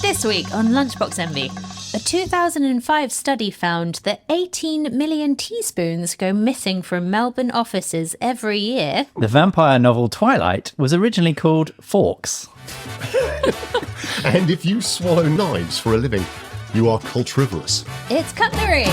This week on Lunchbox Envy, a 2005 study found that 18 million teaspoons go missing from Melbourne offices every year. The vampire novel Twilight was originally called Forks. And if you swallow knives for a living, you are cultrivorous. It's cutlery.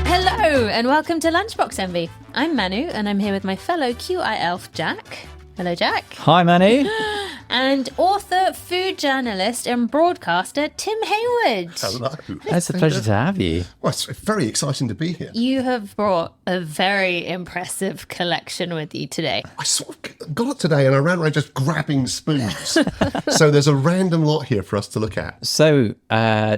Hello and welcome to Lunchbox Envy. I'm Manu and I'm here with my fellow QI elf Jack. Hello, Jack. Hi, Manu. And author, food journalist and broadcaster Tim Hayward. Hello. It's a pleasure to have you. Well, it's very exciting to be here. You have brought a very impressive collection with you today. I sort of got up today and I ran around just grabbing spoons. So there's a random lot here for us to look at. So,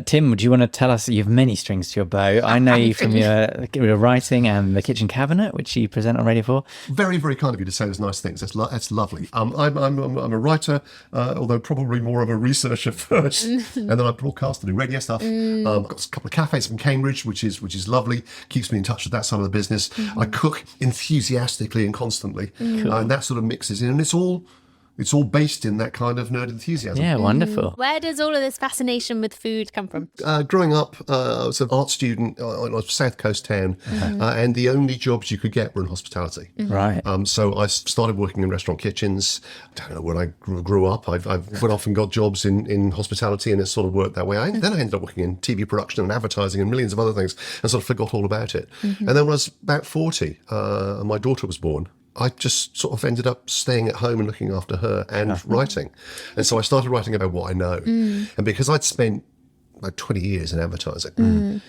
Tim, do you want to tell us, you have many strings to your bow. I know you from your writing and the kitchen cabinet, which you present on Radio 4. Very, very kind of you to say those nice things. That's lovely. I'm a writer, although probably more of a researcher first, and then I broadcast and do radio stuff. I've got a couple of cafes in Cambridge, which is lovely. Keeps me in touch with that side of the business. I cook enthusiastically and constantly, and that sort of mixes in, and it's all based in that kind of nerd enthusiasm. Yeah, wonderful. Where does all of this fascination with food come from? Growing up, I was an art student in a South Coast town, and the only jobs you could get were in hospitality. Right. So I started working in restaurant kitchens. I don't know, when I grew up, I went off and got jobs in hospitality, and it sort of worked that way. Then I ended up working in TV production and advertising and millions of other things, and sort of forgot all about it. And then when I was about 40, and my daughter was born, I just sort of ended up staying at home and looking after her and writing. And so I started writing about what I know. And because I'd spent like 20 years in advertising,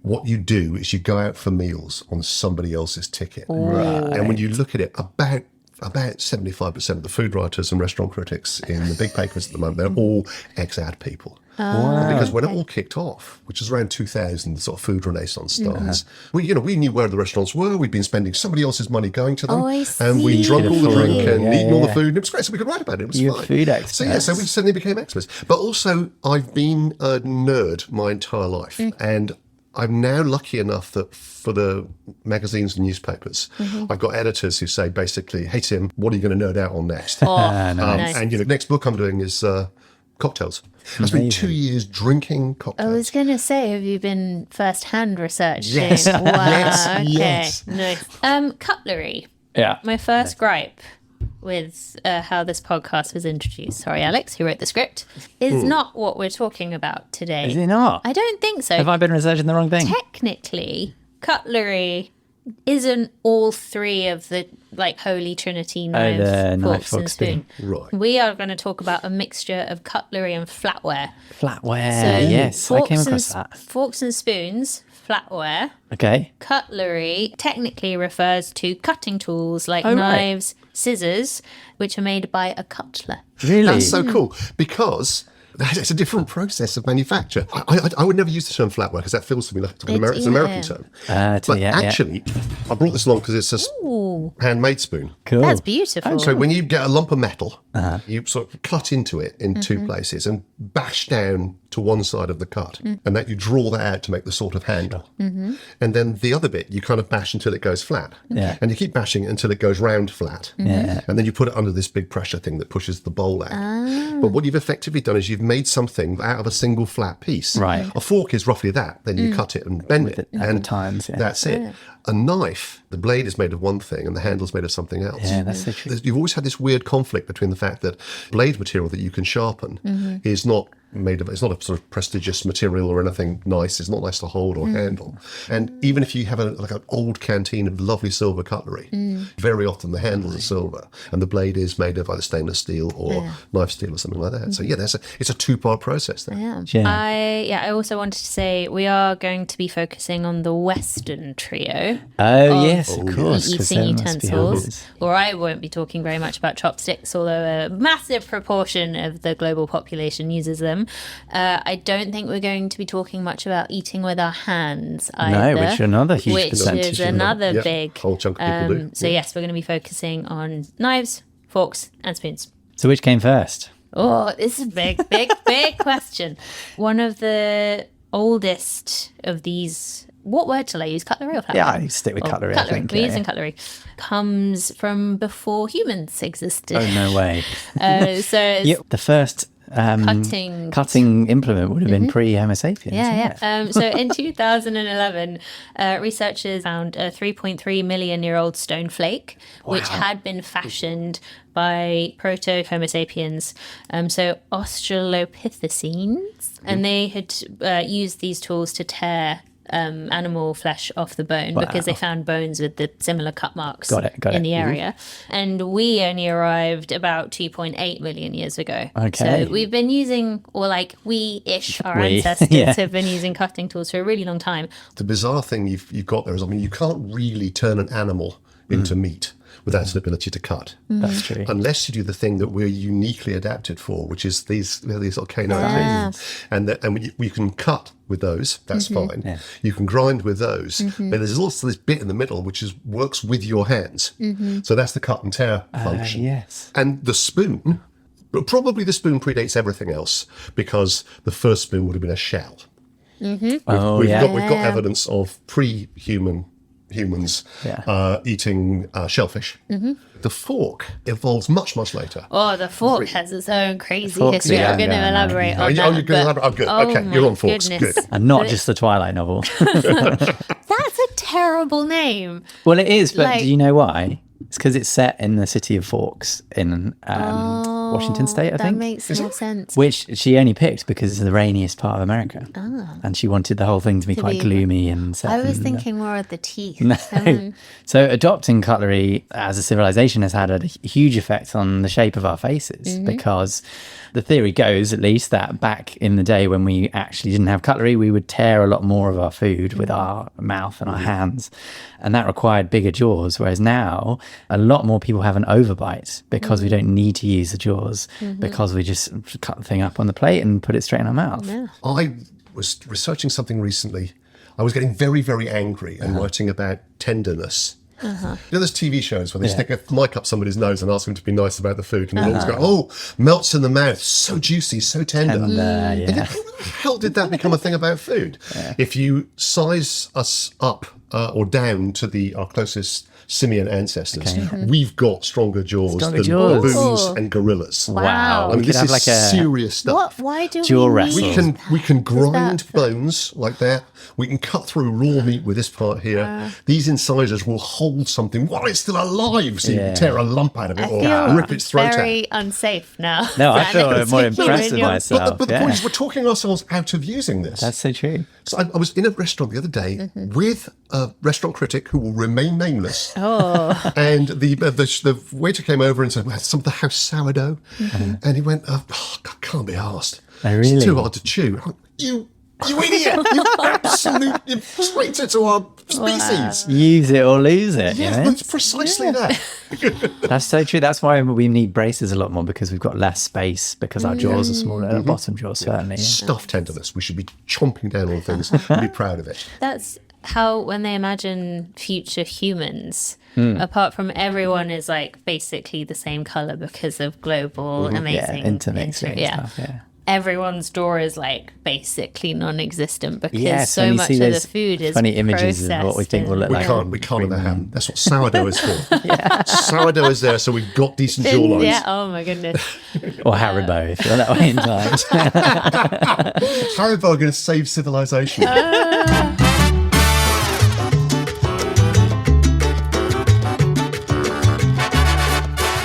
what you do is you go out for meals on somebody else's ticket. Right. And when you look at it, about 75% of the food writers and restaurant critics in the big papers at the moment, they're all ex-ad people. Wow. Because when it all kicked off, which was around 2000, the sort of food renaissance starts, we knew where the restaurants were. We'd been spending somebody else's money going to them. Oh, I and we see. drunk all the drink and eaten all the Yeah. food. And it was great. So we could write about it. It was You're fine. food experts. So we suddenly became experts. But also, I've been a nerd my entire life. And I'm now lucky enough that for the magazines and newspapers, I've got editors who say basically, hey, Tim, what are you going to nerd out on next? Nice. And the next book I'm doing is cocktails. I spent 2 years drinking I cocktails. was going to say, have you been first-hand researching? Yes. Wow. Yes. Okay. Yes. Nice. Cutlery. Yeah. My first gripe with how this podcast was introduced, sorry, Alex, who wrote the script, is not what we're talking about today. Is it not? I don't think so. Have I been researching the wrong thing? Technically, cutlery isn't all three of the holy trinity knife, the knife, forks fork, and spoon. Right. We are going to talk about a mixture of cutlery and flatware. Flatware, yes. I came across that. Forks and spoons, flatware. Okay. Cutlery technically refers to cutting tools like Oh, right. knives, scissors, which are made by a cutler. Really? That's so cool because it's a different process of manufacture. I would never use the term flatware because that feels to me like it's an American term. But actually, I brought this along because it's a handmade spoon. Cool. That's beautiful. So when you get a lump of metal, you sort of cut into it in two places and bash down to one side of the cut, and that you draw that out to make the sort of handle. And then the other bit, you kind of bash until it goes flat. Yeah. And you keep bashing it until it goes round flat. Yeah. And then you put it under this big pressure thing that pushes the bowl out. But what you've effectively done is you've made something out of a single flat piece. Right. A fork is roughly that. Then you cut it and bend it. at And the times, yeah. that's it. A knife, the blade is made of one thing and the handle's made of something else. Yeah, that's so true. You've always had this weird conflict between the fact that blade material that you can sharpen is not made of, it's not a sort of prestigious material or anything nice. It's not nice to hold or handle. And even if you have an old canteen of lovely silver cutlery, very often the handle is silver and the blade is made of either stainless steel or knife steel or something like that. So it's a two-part process there. Yeah. I also wanted to say we are going to be focusing on the Western trio. Oh, yes, of course. 'cause Eating there must be utensils. others. Or I won't be talking very much about chopsticks, although a massive proportion of the global population uses them. I don't think we're going to be talking much about eating with our hands either. No, which is another huge which percentage. is another Yep, big whole chunk of people do. So yes, we're going to be focusing on knives, forks, and spoons. So which came first? Oh, this is a big question. One of the oldest of these what word shall I use? Cutlery or flatware? Yeah, I stick with cutlery. I think. We're Yeah, using cutlery. Comes from before humans existed. Oh, no way. So it's Yeah, the first cutting implement would have been pre-Homo sapiens. Yeah. So in 2011, researchers found a 3.3 million year old stone flake, which had been fashioned by proto-Homo sapiens, so Australopithecines, and they had used these tools to tear animal flesh off the bone because they found bones with the similar cut marks in the area. And we only arrived about 2.8 million years ago. Okay. So we've been using, or like we-ish, our ancestors have been using cutting tools for a really long time. The bizarre thing you've got there is, I mean, you can't really turn an animal into meat without an ability to cut. That's true. Unless you do the thing that we're uniquely adapted for, which is these sort of canine things. And you can cut with those, that's fine. Yeah. You can grind with those. But there's also this bit in the middle which works with your hands. So that's the cut and tear function. Yes. And the spoon, but probably the spoon predates everything else, because the first spoon would have been a shell. We've got evidence of pre-human humans eating shellfish. The fork evolves much, much later. Oh, the fork has its own crazy history. I'm going to elaborate on that. You're going to elaborate? Oh, good. Okay, you're on forks. Goodness. Good. And not just the Twilight novel. That's a terrible name. Well, it is, but do you know why? It's because it's set in the city of Forks in Washington State, I think. That makes more sense. Which she only picked because it's the rainiest part of America. And she wanted the whole thing to be quite gloomy and set. I was thinking more of the teeth. No. So adopting cutlery as a civilization has had a huge effect on the shape of our faces, because the theory goes, at least, that back in the day when we actually didn't have cutlery, we would tear a lot more of our food with our mouth and our hands, and that required bigger jaws, whereas now a lot more people have an overbite because we don't need to use the jaws, because we just cut the thing up on the plate and put it straight in our mouth. I was researching something recently. I was getting very, very angry and writing about tenderness. You know, there's TV shows where they stick a mic up somebody's nose and ask them to be nice about the food, and they always go, "Oh, melts in the mouth, so juicy, so tender." And how the hell did that become a thing about food? If you size us up or down to our closest simian ancestors, we've got stronger jaws than baboons and gorillas. Wow. I mean, this is serious stuff. Why do jaw we wrestle? We can grind bones like that. We can cut through raw meat with this part here. These incisors will hold something while it's still alive, so you can tear a lump out of it or rip its throat out. Very unsafe now. No, I feel more impressed with myself. But the point is, we're talking ourselves out of using this. That's so true. So I was in a restaurant the other day with a restaurant critic who will remain nameless. And the waiter came over and said, "Well, some of the house sourdough." And he went, "I can't be arsed. Oh, really? It's too hard to chew." You idiot! You absolute traitor to our species. Use it or lose it. Yeah, you know? it's precisely that. That's so true. That's why we need braces a lot more, because we've got less space, because our jaws are smaller, our bottom jaws certainly. Stuff tenderness. We should be chomping down on things and be proud of it. That's how, when they imagine future humans, apart from everyone is like basically the same color because of global amazing intermixing stuff. Everyone's jaw is like basically non-existent because when so you much see of the those food is funny images of what we think will look like. We can't have that happen. That's what sourdough is for. Sourdough is there so we've got decent jawlines. Yeah, oh my goodness. Or Haribo, if you're that way inclined. Haribo are going to save civilization.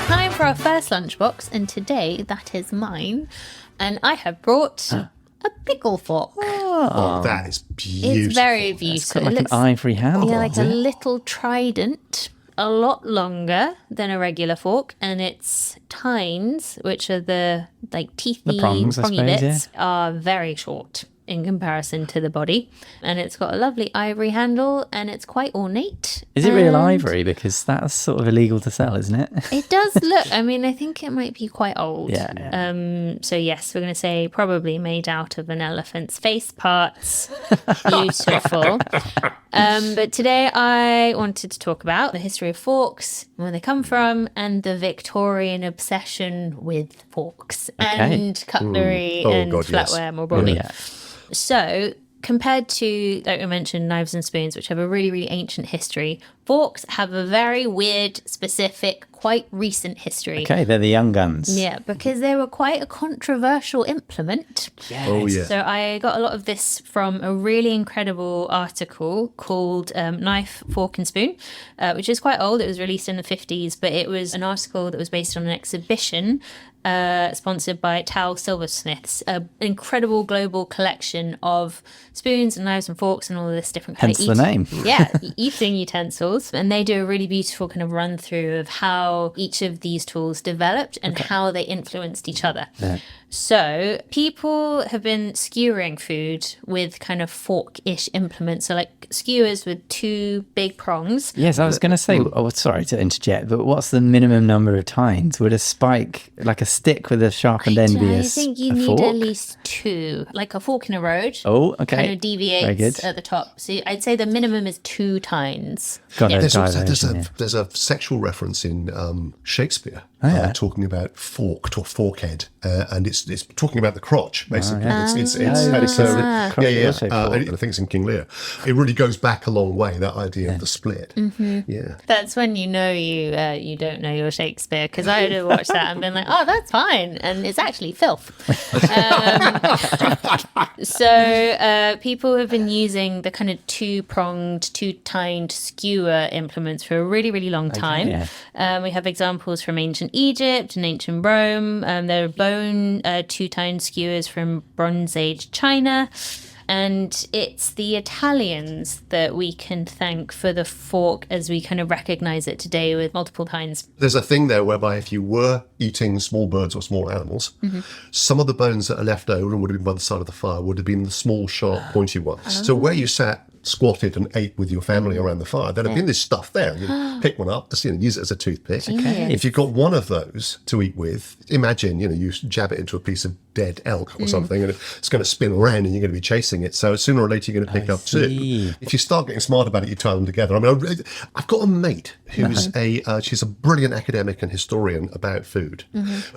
Time for our first lunchbox, and today that is mine. And I have brought a pickle fork. Oh, that is beautiful. It's very It's beautiful. got like an ivory handle. Yeah, like a little trident, a lot longer than a regular fork, and its tines, which are the like teethy, prongs, I prongy suppose, bits, are very short in comparison to the body. And it's got a lovely ivory handle, and it's quite ornate. Is it real ivory? Because that's sort of illegal to sell, isn't it? It does look, I mean, I think it might be quite old. Yeah. So yes, we're going to say probably made out of an elephant's face parts. Beautiful. But today I wanted to talk about the history of forks, where they come from, and the Victorian obsession with forks and cutlery and flatware more broadly. Yeah. So compared to, like we mentioned, knives and spoons, which have a really, really ancient history, forks have a very weird, specific, quite recent history. Okay, they're the young guns. Yeah, because they were quite a controversial implement. Yes. Oh, yeah. So I got a lot of this from a really incredible article called Knife, Fork and Spoon, which is quite old. It was released in the 50s, but it was an article that was based on an exhibition sponsored by Tao Silversmiths, an incredible global collection of spoons and knives and forks and all of this different kind Hence the name. eating utensils. And they do a really beautiful kind of run through of how each of these tools developed and how they influenced each other. Yeah. So people have been skewering food with kind of fork-ish implements. So like skewers with two big prongs. Yes, I was going to say, sorry to interject, but what's the minimum number of tines? Would a spike, like a stick with a sharpened end, be I think you need fork? at least two, like a fork in a road. Oh, okay. Kind of Very deviates good. at the top. So I'd say the minimum is 2 tines. Got Yeah. it. There's a sexual reference in Shakespeare talking about forked or forkhead, and it's talking about the crotch basically. It's because the crotch is also forked. I think it's in King Lear. It really goes back a long way, that idea of the split. Yeah. That's when you know you don't know your Shakespeare, because I would have watched that and been like, oh, that's fine, and it's actually filth. So people have been using the kind of two-pronged, two-tined skewer implements for a really, really long time. We have examples from ancient Egypt and ancient Rome. There are bone two-tined skewers from Bronze Age China. And it's the Italians that we can thank for the fork as we kind of recognize it today with multiple tines. There's a thing there whereby if you were eating small birds or small animals, some of the bones that are left over and would have been by the side of the fire would have been the small, sharp, pointy ones. So where you sat, squatted and ate with your family around the fire, there'd have been this stuff there. You pick one up, just use it as a toothpick. If you've got one of those to eat with, imagine, you jab it into a piece of dead elk or something, and it's going to spin around and you're going to be chasing it. So sooner or later you're going to pick up two. If you start getting smart about it, you tie them together. I mean, I've got a mate who's she's a brilliant academic and historian about food.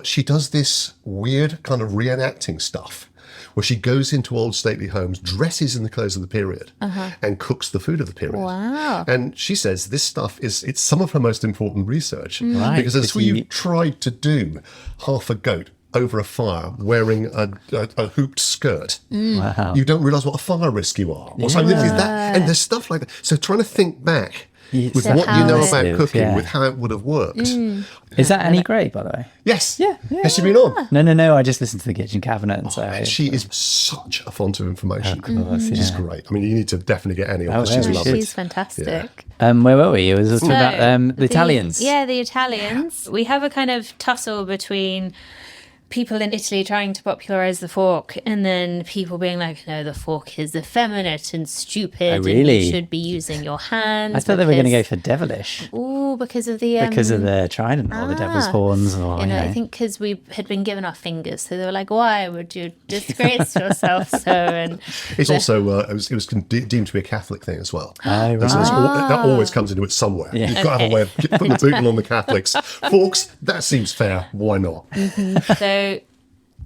She does this weird kind of reenacting stuff where she goes into old stately homes, dresses in the clothes of the period, and cooks the food of the period. Wow. And she says this stuff it's some of her most important research. Right, Because as because you tried to do half a goat over a fire wearing a hooped skirt, Wow. you don't realise what a fire risk you are. Or something like that. And there's stuff like that. So trying to think back with So what you know how about it- cooking, yeah. with how it would have worked. Is that Annie Gray, by the way? Yes. Yeah. Has she been on? No. I just listened to the kitchen cabinet. And so And she is such a font of information. course, She's yeah. great. I mean, you need to definitely get Annie on Oh, because she's yeah, we lovely. should. She's fantastic. Where were we? It was talking So, about the Italians. Yeah, the Italians. We have a kind of tussle between people in Italy trying to popularize the fork and then people being like, no, the fork is effeminate and stupid. Oh, really? And you should be using your hands. I thought they were going to go for devilish because of the... because of the trident or the devil's horns. Or, I think because we had been given our fingers, so they were like, "Why would you disgrace yourself?" So, and It's also it was deemed to be a Catholic thing as well. Oh, right. That always comes into it somewhere. Yeah. You've got to have a way of putting the boot on the Catholics. Forks, that seems fair. Why not? so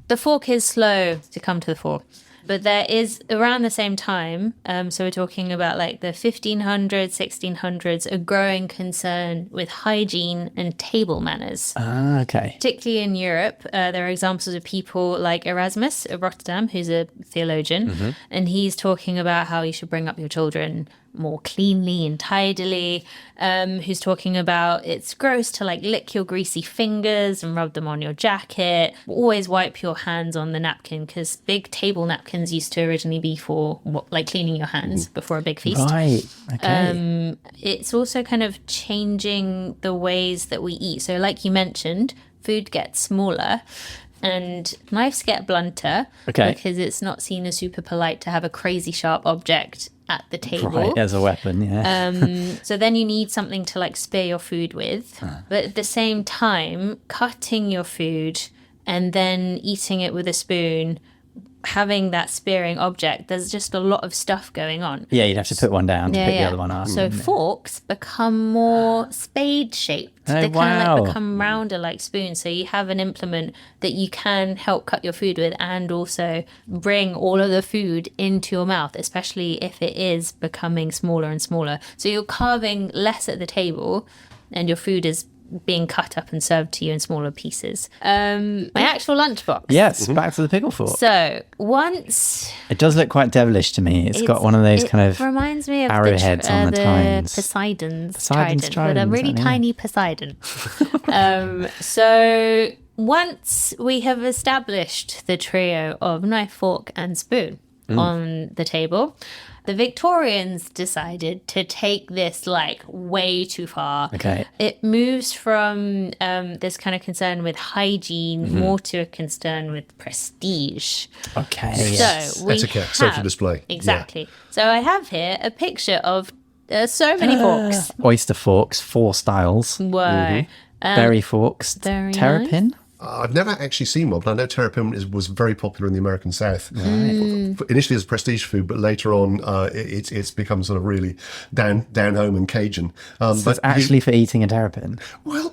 the fork is slow to come to the fore. But there is, around the same time, so we're talking about like the 1500s, 1600s, a growing concern with hygiene and table manners. Ah, okay. Particularly in Europe, there are examples of people like Erasmus of Rotterdam, who's a theologian, and he's talking about how you should bring up your children more cleanly and tidily, who's talking about it's gross to like lick your greasy fingers and rub them on your jacket. Always wipe your hands on the napkin, because big table napkins used to originally be for like cleaning your hands before a big feast. Right. Okay. It's also kind of changing the ways that we eat. So like you mentioned, food gets smaller and knives get blunter, because it's not seen as super polite to have a crazy sharp object at the table. Right, as a weapon, yeah. So then you need something to like spear your food with. But at the same time, cutting your food and then eating it with a spoon having that spearing object, there's just a lot of stuff going on. Yeah, you'd have to put one down to pick the other one up. So forks become more spade shaped. Oh, They kind of wow. like become rounder like spoons. So you have an implement that you can help cut your food with and also bring all of the food into your mouth, especially if it is becoming smaller and smaller. So you're carving less at the table and your food is being cut up and served to you in smaller pieces. My actual lunchbox. Yes, back to the pickle fork. So once It does look quite devilish to me. It's got one of those kind of reminds me of arrowheads on the tines. Poseidon's Poseidon's trident, but a really trident, yeah. tiny Poseidon. So once we have established the trio of knife, fork, and spoon on the table, the Victorians decided to take this like way too far. Okay. It moves from this kind of concern with hygiene more to a concern with prestige. Okay. So we Etiquette, have, social display. Exactly. So I have here a picture of so many forks. Oyster forks, 4 styles. Were Berry forks. very Terrapin. I've never actually seen one, but I know terrapin was very popular in the American South. Initially as prestige food, but later on it's become sort of really down home and Cajun. So it's actually for eating a terrapin. Well,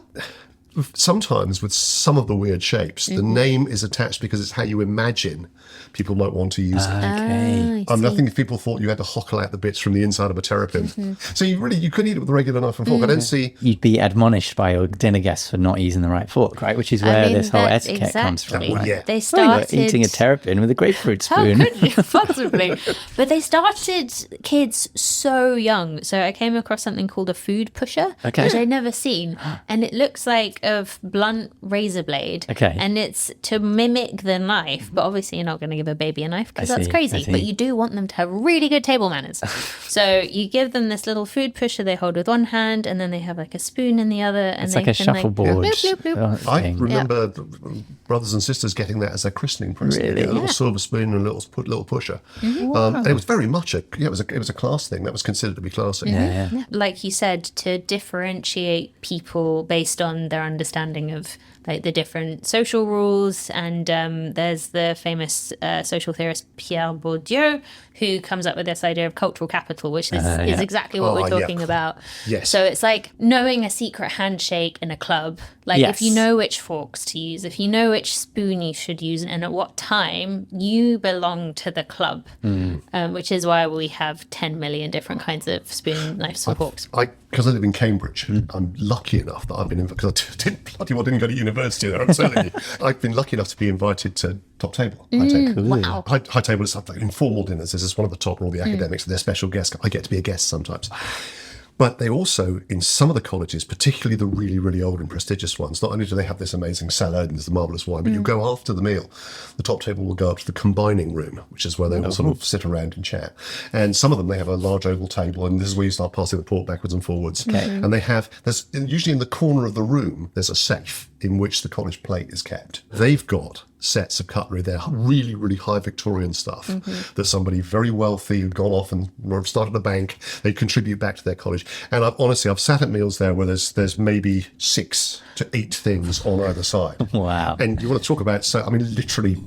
sometimes with some of the weird shapes, the name is attached because it's how you imagine people might want to use it. Okay. I think if people thought you had to hockle out the bits from the inside of a terrapin. So you could eat it with a regular knife and fork. I don't see... You'd be admonished by your dinner guests for not using the right fork, right? Which is where this whole etiquette comes from. Exactly. Right? Yeah. They Oh, you're started eating a terrapin with a grapefruit How spoon. could you possibly? But they started kids so young. So I came across something called a food pusher, Okay. which I'd never seen. And it looks like a blunt razor blade. Okay. And it's to mimic the knife. But obviously you're not going to give a baby a knife because I that's see, crazy. I see. But you do want them to have really good table manners. So you give them this little food pusher they hold with one hand and then they have like a spoon in the other. And It's they like a can shuffleboard. bloop, bloop, bloop. I thing. remember brothers and sisters getting that as their christening present. Really? A little silver spoon and a little pusher. And it was very much it was a class thing. That was considered to be classy. Yeah. Like you said, to differentiate people based on their understanding of like the different social rules. And there's the famous social theorist Pierre Bourdieu, who comes up with this idea of cultural capital, which is exactly what Oh, we're yeah. talking about. Yes. So it's like knowing a secret handshake in a club. Like Yes. if you know which forks to use, if you know which spoon you should use, and at what time, you belong to the club. Which is why we have 10 million different kinds of spoon, knives, and forks. Because I live in Cambridge, I'm lucky enough that I've been because I didn't go to university there. I'm telling you, I've been lucky enough to be invited to top table. Wow. High table is something like informal dinners. This is one of the top, or all the academics. They're special guests. I get to be a guest sometimes. But they also, in some of the colleges, particularly the really, really old and prestigious ones, not only do they have this amazing salad and there's the marvellous wine, but you go after the meal, the top table will go up to the combining room, which is where they will sort of sit around and chat. And some of them, they have a large oval table, and this is where you start passing the pork backwards and forwards. And there's usually in the corner of the room, there's a safe in which the college plate is kept. They've got sets of cutlery. They're really, really high Victorian stuff that somebody very wealthy who'd gone off and started a bank, they contribute back to their college. And I've sat at meals there where there's maybe 6 to 8 things on either side. Wow. And you want to talk about, literally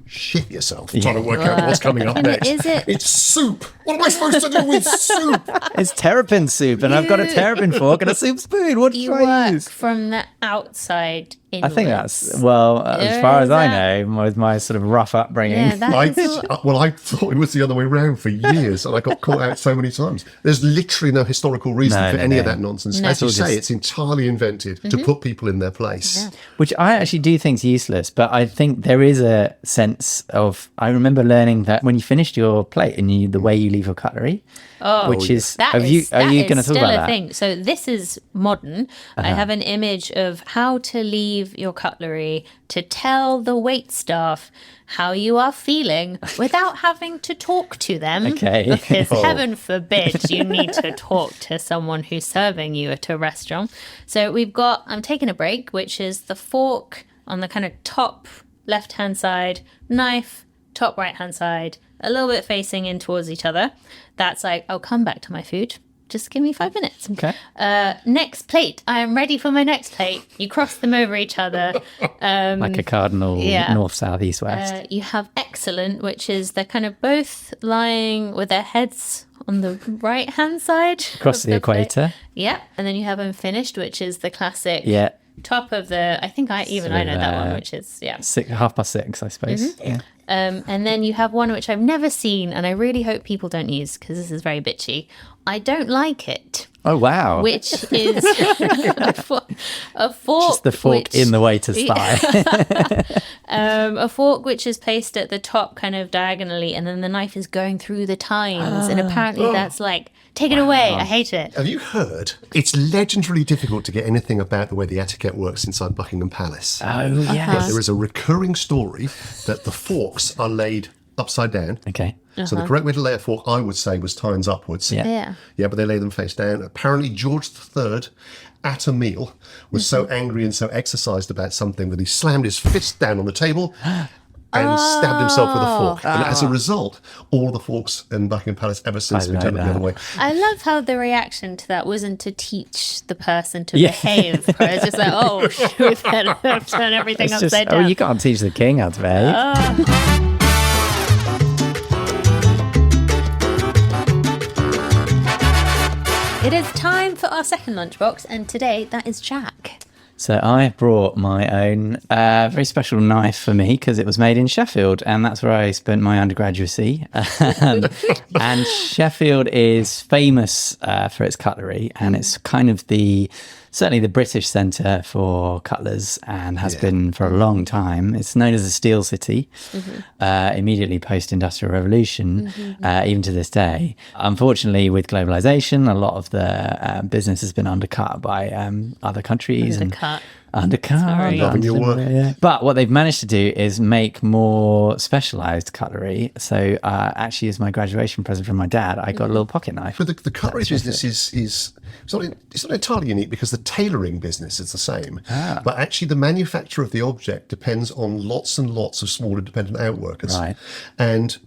shit yourself trying to work out what's coming up next. Is it? It's soup. What am I supposed to do with soup? It's terrapin soup, and I've got a terrapin fork and a soup spoon. What You should I work use? from the outside I think inwards. that's, well, as far Is as I that- know, with my sort of rough upbringing. Yeah, that is all- I thought it was the other way around for years, and I got caught out so many times. There's literally no historical reason No, for no, any of no. that nonsense. No. As you It's all say, just- it's entirely invented to put people in their place. Which I actually do think is useless, but I think there is a sense of, I remember learning that when you finished your plate and the way you leave your cutlery, which is, That are is you going to talk still about a that? thing. So this is modern. I have an image of how to leave your cutlery to tell the wait staff how you are feeling without having to talk to them. Okay. Because heaven forbid you need to talk to someone who's serving you at a restaurant. So I'm taking a break, which is the fork on the kind of top left-hand side, knife, top right-hand side, a little bit facing in towards each other. That's like, I'll come back to my food. just give me 5 minutes. Okay. Next plate. I am ready for my next plate. You cross them over each other. Like a cardinal, north, south, east, west. You have excellent, which is they're kind of both lying with their heads on the right-hand side. Across the equator. Plate. Yeah. And then you have unfinished, which is the classic top of the, I think I know that one, which is, 6:30, I suppose. Mm-hmm. Yeah. And then you have one which I've never seen, and I really hope people don't use because this is very bitchy. I don't like it. Oh, wow. Which is a fork. Just the fork in the waiter's thigh. A fork which is placed at the top kind of diagonally, and then the knife is going through the tines. And apparently that's like, take it away. I hate it. Have you heard? It's legendarily difficult to get anything about the way the etiquette works inside Buckingham Palace. Oh, yes. There is a recurring story that the forks are laid upside down. Okay. So the correct way to lay a fork, I would say, was tines upwards. Yeah. Yeah, but they lay them face down. Apparently, George III, at a meal, was so angry and so exercised about something that he slammed his fist down on the table and stabbed himself with a fork. And as a result, all the forks in Buckingham Palace ever since have been turned the other way. I love how the reaction to that wasn't to teach the person to behave. It's just like, oh, shoot, turn everything upside down. Oh, you can't teach the king how to behave. It is time for our second lunchbox, and today that is Jack. So I brought my own very special knife for me because it was made in Sheffield, and that's where I spent my undergraduacy. And Sheffield is famous for its cutlery, and it's kind of certainly the British centre for cutlers and has been for a long time. It's known as the Steel City, immediately post-Industrial Revolution, even to this day. Unfortunately, with globalisation, a lot of the business has been undercut by other countries. Undercut. Loving your work. Yeah. But what they've managed to do is make more specialised cutlery. So actually, as my graduation present from my dad, I got a little pocket knife. But the cutlery business is it's not entirely unique because the tailoring business is the same. But actually, the manufacture of the object depends on lots and lots of small independent outworkers. Right. And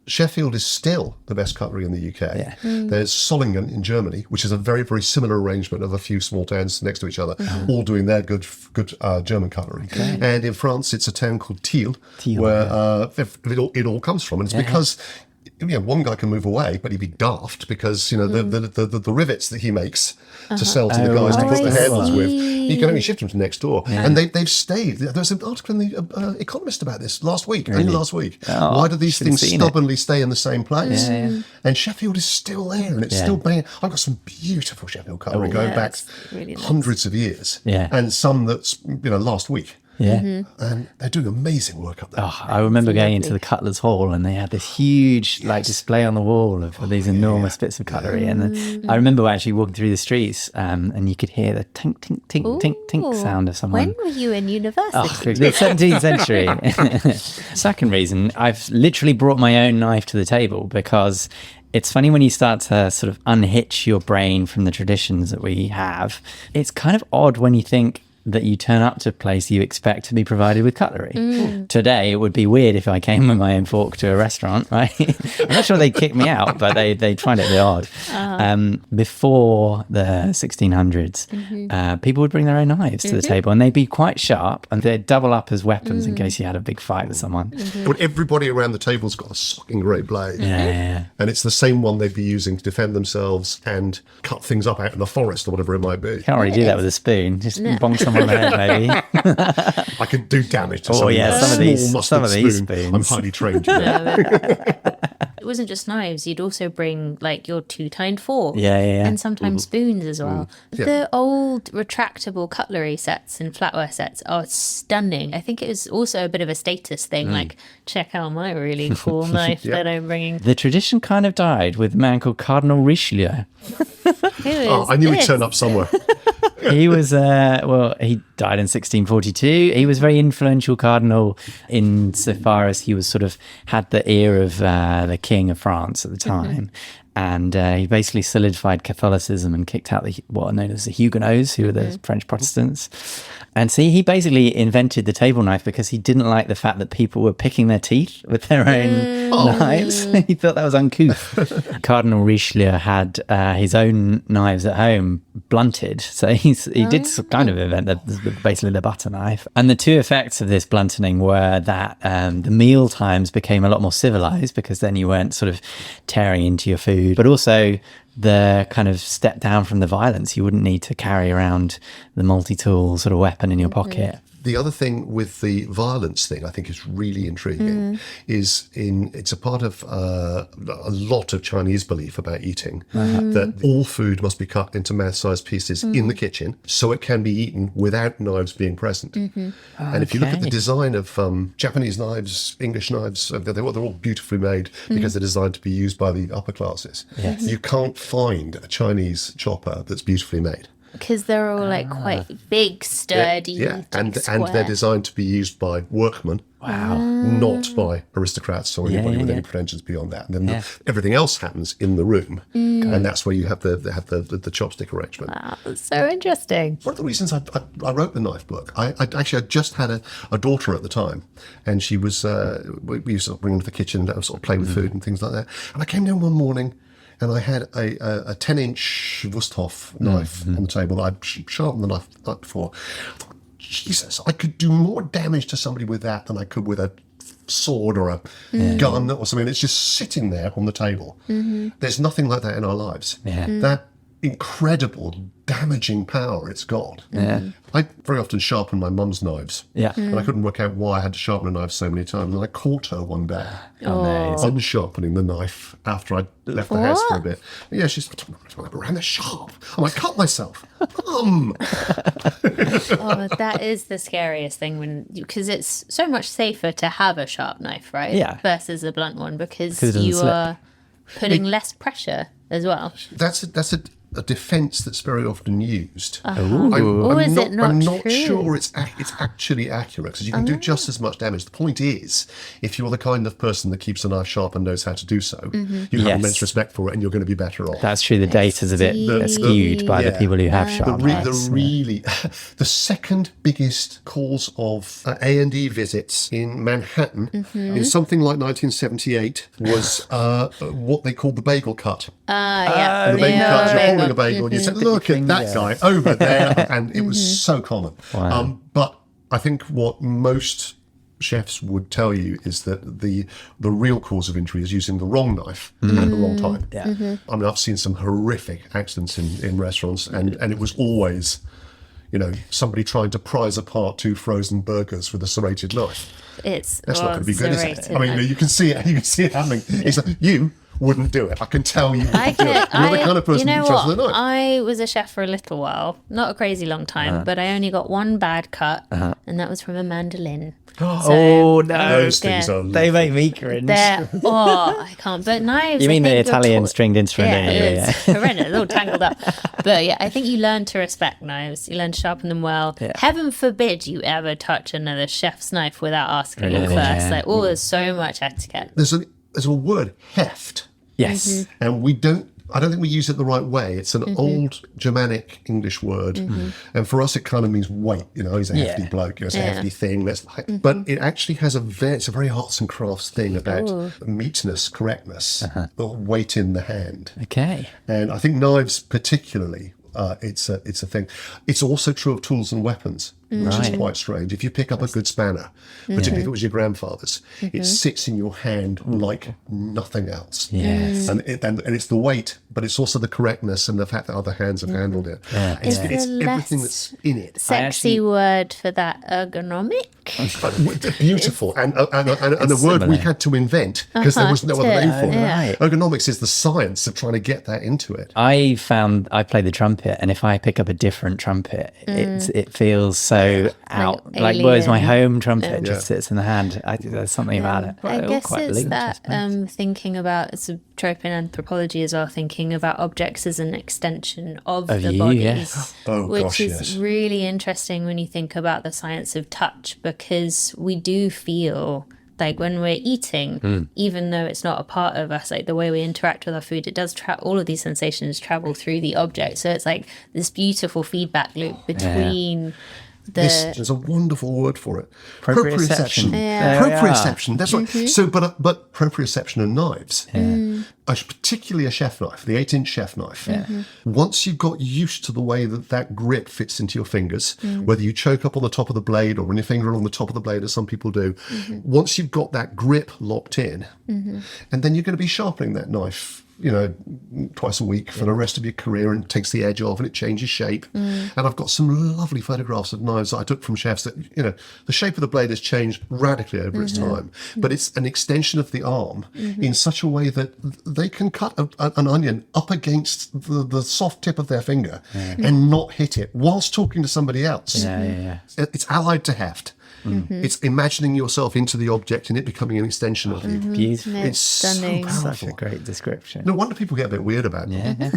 Sheffield is still the best cutlery in the UK. Yeah. There's Solingen in Germany, which is a very, very similar arrangement of a few small towns next to each other, all doing their good German cutlery. Okay. And in France, it's a town called Thiel where it all comes from. And it's because one guy can move away, but he'd be daft because the rivets that he makes to sell to the guys to put the handles with, you can only shift them to next door. And they've stayed. There was an article in the Economist about this last week. Why do these things stubbornly stay in the same place? And Sheffield is still there, and it's still banging. I've got some beautiful Sheffield cutlery going back really hundreds of years, and some that's last week. Yeah. And they're doing amazing work up there. Oh, I remember going into the Cutler's Hall and they had this huge display on the wall of these enormous bits of cutlery. And I remember actually walking through the streets and you could hear the tink, tink, tink, tink, tink sound of someone. When were you in university? The 17th century. Second reason, I've literally brought my own knife to the table because it's funny when you start to sort of unhitch your brain from the traditions that we have. It's kind of odd when you think that you turn up to a place you expect to be provided with cutlery. Today, it would be weird if I came with my own fork to a restaurant, right? I'm not sure they'd kick me out, but they'd find it a bit odd. Before the 1600s, people would bring their own knives to the table, and they'd be quite sharp, and they'd double up as weapons in case you had a big fight with someone. But everybody around the table's got a socking great blade. Yeah. And it's the same one they'd be using to defend themselves and cut things up out in the forest or whatever it might be. Can't really do that with a spoon. Just bonk someone on the head, maybe. I could do damage to someone. Some of these spoons. I'm highly trained. It wasn't just knives. You'd also bring like your two-tined fork. Yeah. And sometimes spoons as well. The old retractable cutlery sets and flatware sets are stunning. I think it was also a bit of a status thing. Like, check out my really cool knife that I'm bringing. The tradition kind of died with a man called Cardinal Richelieu. I knew he'd turn up somewhere. He was, he died in 1642. He was a very influential cardinal insofar as he was sort of had the ear of the King of France at the time. And he basically solidified Catholicism and kicked out what are known as the Huguenots, who were the French Protestants. And see, he basically invented the table knife because he didn't like the fact that people were picking their teeth with their own knives. He thought that was uncouth. Cardinal Richelieu had his own knives at home blunted. So he did kind of invent basically the butter knife. And the two effects of this blunting were that the meal times became a lot more civilized because then you weren't sort of tearing into your food, but also the kind of step down from the violence. You wouldn't need to carry around the multi-tool sort of weapon in your pocket. The other thing with the violence thing I think is really intriguing is it's a part of a lot of Chinese belief about eating, that all food must be cut into mouth-sized pieces in the kitchen so it can be eaten without knives being present. And if you look at the design of Japanese knives, English knives, they're all beautifully made because they're designed to be used by the upper classes. Yes. You can't find a Chinese chopper that's beautifully made. Because they're all like quite big, sturdy, and square. they're designed to be used by workmen, not by aristocrats or anybody with any credentials beyond that. And then everything else happens in the room, and that's where you have the chopstick arrangement. Wow, that's so interesting. One of the reasons I wrote the knife book, I just had a daughter at the time, and she was we used to bring her to the kitchen and sort of play with food and things like that. And I came down one morning, and I had a 10-inch Wusthof knife on the table that I'd sharpened the knife the night before. Jesus, I could do more damage to somebody with that than I could with a sword or a gun or something. It's just sitting there on the table. There's nothing like that in our lives. That incredible damaging power it's got. I very often sharpen my mum's knives. And I couldn't work out why I had to sharpen a knife so many times. And I caught her one day unsharpening the knife after I'd left the house for a bit. Yeah, she's around the sharp. I might cut myself. That is the scariest thing because it's so much safer to have a sharp knife, right? Versus a blunt one because you are putting less pressure as well. That's a defence that's very often used. I'm not sure it's actually accurate because you can do just as much damage. The point is, if you're the kind of person that keeps a knife sharp and knows how to do so, you have immense respect for it and you're going to be better off. That's true. The data's a bit skewed by the people who have sharp knives. The second biggest cause of A&E visits in Manhattan in something like 1978 was what they called the bagel cut. The bagel cut, you're holding a bagel and you say, look at that guy over there. And it was so common. But I think what most chefs would tell you is that the real cause of injury is using the wrong knife at the wrong time. I mean, I've seen some horrific accidents in restaurants and it was always, somebody trying to prise apart 2 frozen burgers with a serrated knife. That's not going to be good, is it? I mean, you can see it happening. It's like, you wouldn't do it. I can tell you wouldn't do it. You're the kind of person who trusts the knife. I was a chef for a little while, not a crazy long time, but I only got one bad cut, and that was from a mandolin. No, those things are they make me cringe. I can't. But knives. You mean the Italian stringed instrument? It's horrendous. It's all tangled up. But I think you learn to respect knives. You learn to sharpen them well. Heaven forbid you ever touch another chef's knife without asking them first. There's so much etiquette. There's a word, heft. Yes. And I don't think we use it the right way. It's an old Germanic English word. And for us, it kind of means weight. He's a hefty bloke. It's a hefty thing. But it actually has it's a very arts and crafts thing about neatness, correctness, weight in the hand. Okay. And I think knives particularly, it's a thing. It's also true of tools and weapons, which is quite strange. If you pick up a good spanner, particularly if it was your grandfather's, it sits in your hand like nothing else. Yes. And it's the weight, but it's also the correctness and the fact that other hands have handled it. It's everything that's in it. Sexy word for that, ergonomic. Beautiful. And a word we had to invent because there was no other name for it. Ergonomics is the science of trying to get that into it. I play the trumpet, and if I pick up a different trumpet, it feels so out. Whereas my home trumpet just sits in the hand. There's something about it. I guess it's that thinking about, it's a trope in anthropology as well, thinking about objects as an extension of the body. Which is really interesting when you think about the science of touch, because we do feel like when we're eating, even though it's not a part of us, like the way we interact with our food, it does all of these sensations travel through the object. So it's like this beautiful feedback loop between There's a wonderful word for it. Proprioception. Yeah. Proprioception. That's right. So, but proprioception and knives, particularly a chef knife, the 8-inch chef knife. Once you've got used to the way that grip fits into your fingers, whether you choke up on the top of the blade or run your finger on the top of the blade, as some people do, once you've got that grip locked in, and then you're going to be sharpening that knife, twice a week for the rest of your career, and it takes the edge off and it changes shape. And I've got some lovely photographs of knives that I took from chefs that, the shape of the blade has changed radically over its time, but it's an extension of the arm in such a way that they can cut an onion up against the soft tip of their finger and not hit it whilst talking to somebody else. It's allied to heft. It's imagining yourself into the object and it becoming an extension of you. Beautiful. No, It's stunning. so powerful. Such a great description. No wonder people get a bit weird about it.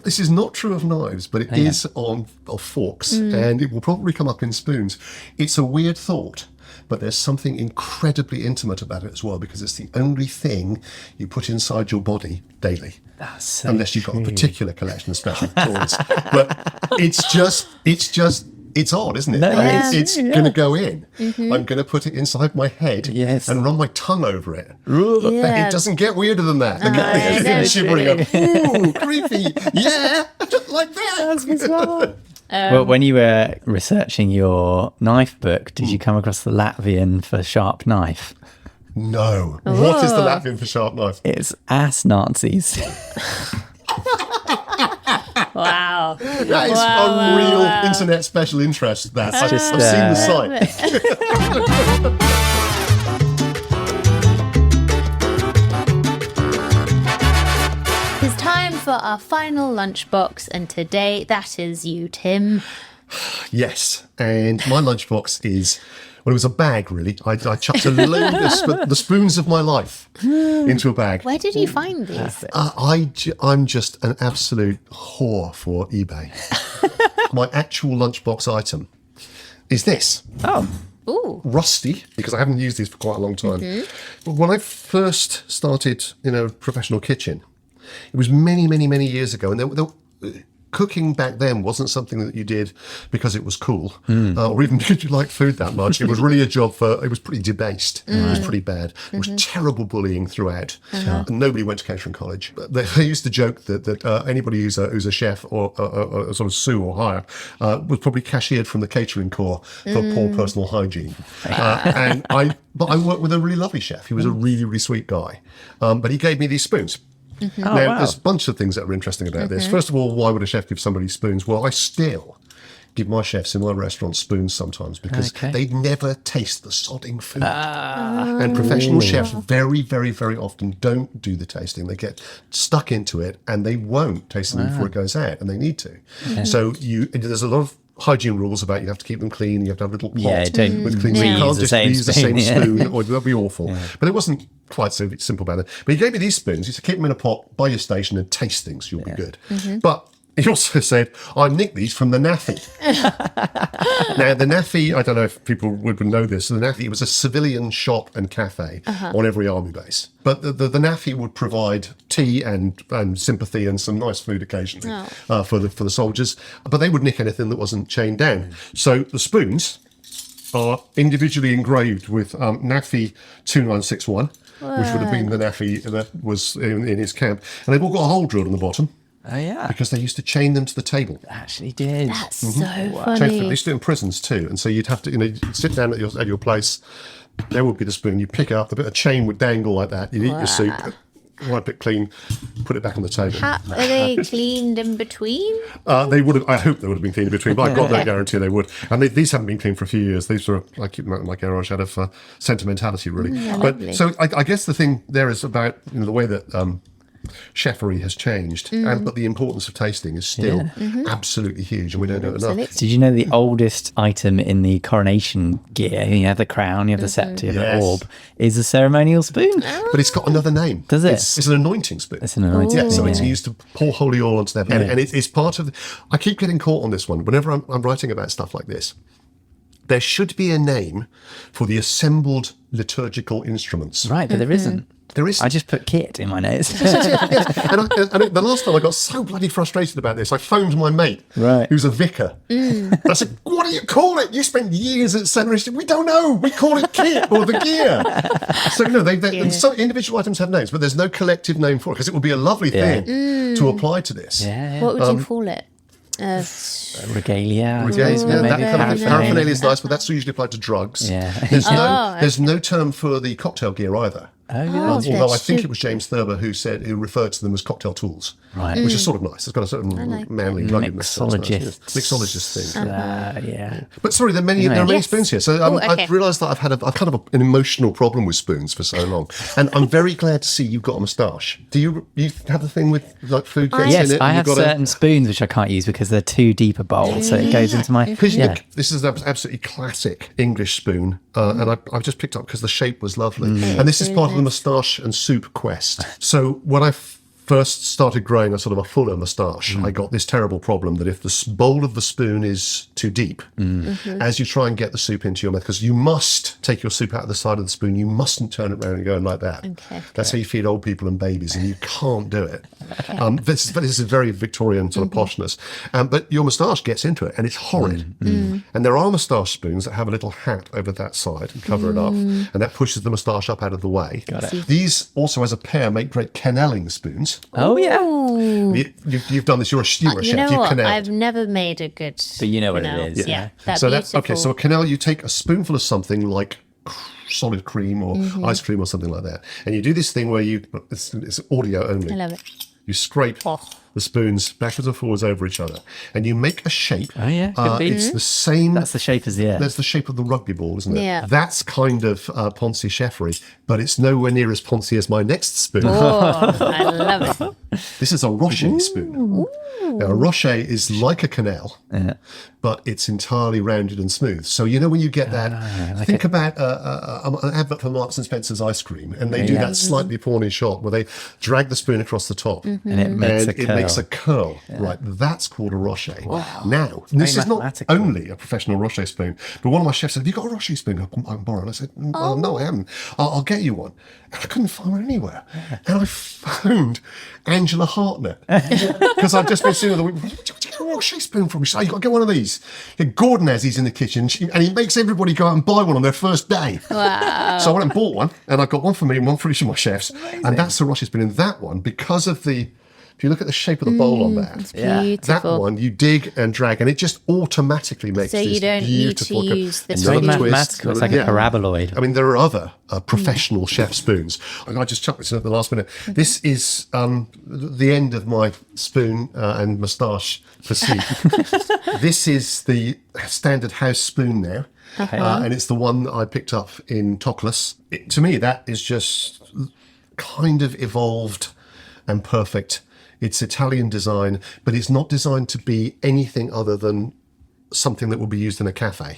This is not true of knives, but it is of forks, and it will probably come up in spoons. It's a weird thought, but there's something incredibly intimate about it as well, because it's the only thing you put inside your body daily. That's so Unless you've got a true. particular collection of special toys. But it's odd, isn't it? No, It's going to go in. I'm going to put it inside my head and run my tongue over it. Yeah. It doesn't get weirder than that. The guy yeah, is no. shivering up. Ooh, creepy. Yeah, just like that. Well, when you were researching your knife book, did you come across the Latvian for sharp knife? No. What is the Latvian for sharp knife? It's ass Nazis. Wow. That is a real internet special interest. I've seen the site. It's time for our final lunchbox, and today that is you, Tim. Yes, and my lunchbox is, well, it was a bag, really. I chucked a load of the spoons of my life into a bag. Where did you find these? I'm just an absolute whore for eBay. My actual lunchbox item is this. Ooh. Rusty, because I haven't used these for quite a long time. But when I first started in a professional kitchen, it was many, many, many years ago, and cooking back then wasn't something that you did because it was cool, or even because you liked food that much. It was really a job it was pretty debased. It was pretty bad. There was terrible bullying throughout. And nobody went to catering college. But they used to joke that anybody who's a chef or a sort of sous or hire was probably cashiered from the catering corps for poor personal hygiene. But I worked with a really lovely chef. He was a really, really sweet guy. But he gave me these spoons. There's a bunch of things that are interesting about this. First of all, why would a chef give somebody spoons? Well, I still give my chefs in my restaurant spoons sometimes because they never taste the sodding food. And professional chefs very, very, very often don't do the tasting. They get stuck into it and they won't taste them before it goes out, and they need to. So there's a lot of hygiene rules about you have to keep them clean, you have to have a little pot with clean, so you can't just use the same spoon or that'd be awful. But it wasn't quite so simple about it. But he gave me these spoons. He said, keep them in a pot by your station and taste things, you'll be good. But he also said, I nicked these from the NAFI. Now, the NAFI, I don't know if people would know this, the NAFI was a civilian shop and cafe on every army base. But the NAFI would provide tea and sympathy and some nice food occasionally for the soldiers. But they would nick anything that wasn't chained down. So the spoons are individually engraved with NAFI 2961, which would have been the NAFI that was in his camp. And they've all got a hole drilled in the bottom. Oh, yeah. Because they used to chain them to the table. Actually did. That's so They funny. used to do it in prisons too. And so you'd have to, you'd sit down at your place, there would be the spoon, you pick it up, the bit of chain would dangle like that, you'd eat your soup, wipe it clean, put it back on the table. Are they cleaned in between? They would have, I hope they would have been cleaned in between, but I've got no guarantee they would. And these haven't been cleaned for a few years. These were, I keep them out in my garage out of sentimentality, really. Lovely. So I guess the thing there is about the way that chefery has changed, but the importance of tasting is still absolutely huge, and we don't know it enough. Did you know the oldest item in the coronation gear, you have the crown, you have the scepter, you have the orb, is a ceremonial spoon? But it's got another name. Does it? It's an anointing spoon. It's an anointing Yeah, so spoon, it's yeah. used to pour holy oil onto their and it's part of. I keep getting caught on this one. Whenever I'm writing about stuff like this, there should be a name for the assembled liturgical instruments. Right, but there isn't. There is. I just put kit in my notes. Yes. And the last time I got so bloody frustrated about this, I phoned my mate, Right. who's a vicar. I said, "What do you call it? You spent years at seminary." He said, "We don't know. We call it kit or the gear." So some individual items have names, but there's no collective name for it, because it would be a lovely thing to apply to this. Yeah. What would you call it? Regalia. That maybe kind of paraphernalia is nice, but that's usually applied to drugs. Yeah. There's no term for the cocktail gear either. Although I think it was James Thurber who referred to them as cocktail tools, Right. which is sort of nice. It's got a certain manly ruggedness. Mixologist. Mixologist thing. Yeah. But sorry, there are many spoons here. So I've realised that I've had kind of an emotional problem with spoons for so long, and I'm very glad to see you've got a moustache. Do you have the thing with like food gets Yes, in it? I have certain spoons which I can't use because they're too deep a bowl, so it goes into my. This is an absolutely classic English spoon, and I've just picked up because the shape was lovely. And this is part of the moustache and soup quest. So when I first started growing a sort of a fuller moustache, I got this terrible problem that if the bowl of the spoon is too deep, as you try and get the soup into your mouth, because you must take your soup out of the side of the spoon, you mustn't turn it around and go in like that. That's how you feed old people and babies, and you can't do it. This is very Victorian sort of poshness. But your moustache gets into it, and it's horrid. And there are moustache spoons that have a little hat over that side and cover it up, and that pushes the moustache up out of the way. Got it. These also, as a pair, make great quenelling spoons. Oh yeah. You've done this. You're a chef. You know You've what? quenelled. I've never made a good. But you know what quenelle. it is. Yeah. That's So beautiful. so a quenelle, you take a spoonful of something like solid cream or ice cream or something like that, and you do this thing where it's audio only. I love it. You scrape the spoons backwards and forwards over each other, and you make a shape. Oh yeah. Could be. It's the same. That's the shape as the earth. That's the shape of the rugby ball, isn't it? Yeah. That's kind of Ponzi chefery, but it's nowhere near as Ponzi as my next spoon. Oh, I love it. This is a rocher spoon. Now, a rocher is like a quenelle, but it's entirely rounded and smooth. So, you know, when you get that, think about an advert for Marks and Spencer's ice cream, and they do that slightly porny shot where they drag the spoon across the top, and it makes a curl. Right, that's called a rocher. Wow. Now, this is not only a professional rocher spoon, but one of my chefs said, "Have you got a rocher spoon I can borrow?" And I said, "Well, no, I haven't. I'll get you one." And I couldn't find one anywhere. And I phoned Angela Hartnett because I'd just been seeing her the week. Where did you get a rocher spoon from? She said, "Oh, you've got to get one of these." Yeah, Gordon has these in the kitchen, and he makes everybody go out and buy one on their first day. Wow. So I went and bought one, and I got one for me and one for each of my chefs. Amazing. And that's the rocher spoon. And that one, because of the... If you look at the shape of the bowl on that, that one you dig and drag, and it just automatically makes this beautiful. So you don't need to use the it's very mathematical. It's like a paraboloid. I mean, there are other professional chef spoons. I just chucked this in at the last minute. This is the end of my spoon and moustache pursuit. This is the standard house spoon now. And it's the one that I picked up in Toklas. To me, that is just kind of evolved and perfect. It's Italian design, but it's not designed to be anything other than something that will be used in a cafe,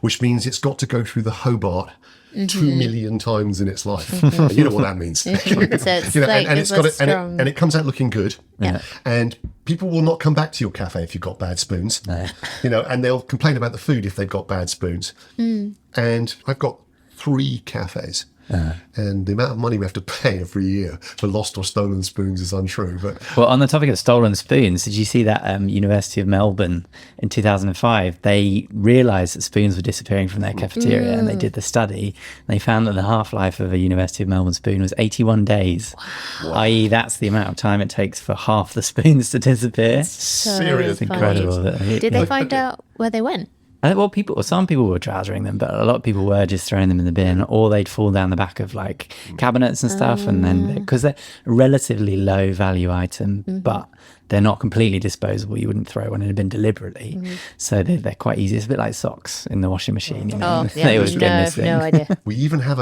which means it's got to go through the Hobart 2 million times in its life. And you know what that means. So it's and it comes out looking good. Yeah. And people will not come back to your cafe if you've got bad spoons. No. You know, and they'll complain about the food if they've got bad spoons. And I've got 3 cafes. And the amount of money we have to pay every year for lost or stolen spoons is untrue. But well, on the topic of stolen spoons, did you see that University of Melbourne in 2005? They realised that spoons were disappearing from their cafeteria, and they did the study. And they found that the half-life of a University of Melbourne spoon was 81 days. Wow. I.e., that's the amount of time it takes for half the spoons to disappear. Serious, incredible. Did they find out where they went? Well, some people were trousering them, but a lot of people were just throwing them in the bin, or they'd fall down the back of like cabinets and stuff. And then because they're a relatively low value item, but they're not completely disposable. You wouldn't throw one in a bin deliberately. So they're quite easy. It's a bit like socks in the washing machine. You know? They always go missing. No idea. We even have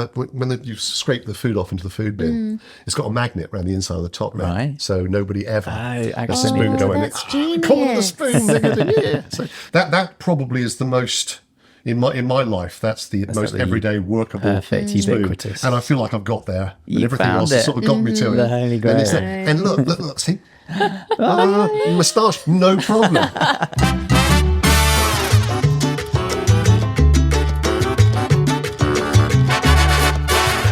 you scrape the food off into the food bin, it's got a magnet around the inside of the top now. Right. So nobody ever a spoon going. That's genius. Call it a spoon. So that probably is the most in my life. That's the most everyday workable perfect, spoon. ubiquitous. And I feel like I've got there. And You everything found else it. has sort of got me to it. The Holy Grail. And look, see. Moustache, no problem.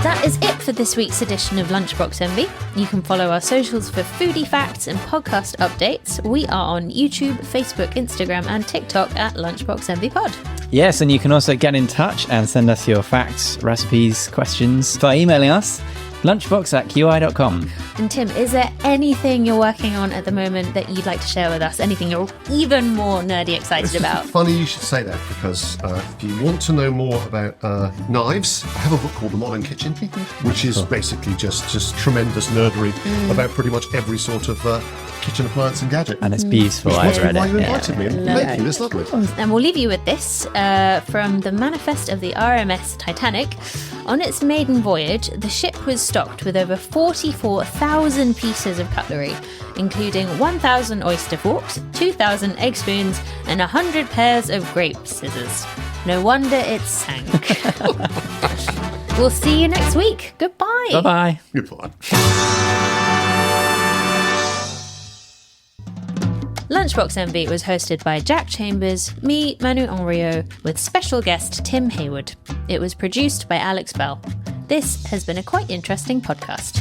That is it for for this week's edition of Lunchbox Envy. You can follow our socials for foodie facts and podcast updates. We are on YouTube, Facebook, Instagram and TikTok at Lunchbox Envy Pod. Yes, and you can also get in touch and send us your facts, recipes, questions by emailing us lunchbox@qi.com. And Tim, is there anything you're working on at the moment that you'd like to share with us? Anything you're even more nerdy excited about? Funny you should say that, because if you want to know more about knives, I have a book called The Modern Kitchen, which is basically just tremendous nerdery about pretty much every sort of kitchen appliance and gadget. And it's beautiful. That's I read why it. you invited me. And thank you, it's lovely. And we'll leave you with this from the manifest of the RMS Titanic. On its maiden voyage, the ship was stocked with over 44,000 pieces of cutlery, including 1,000 oyster forks, 2,000 egg spoons, and 100 pairs of grape scissors. No wonder it sank. We'll see you next week. Goodbye. Bye-bye. Goodbye. Lunchbox Envy was hosted by Jack Chambers, me, Manu Henriot, with special guest Tim Hayward. It was produced by Alex Bell. This has been a quite interesting podcast.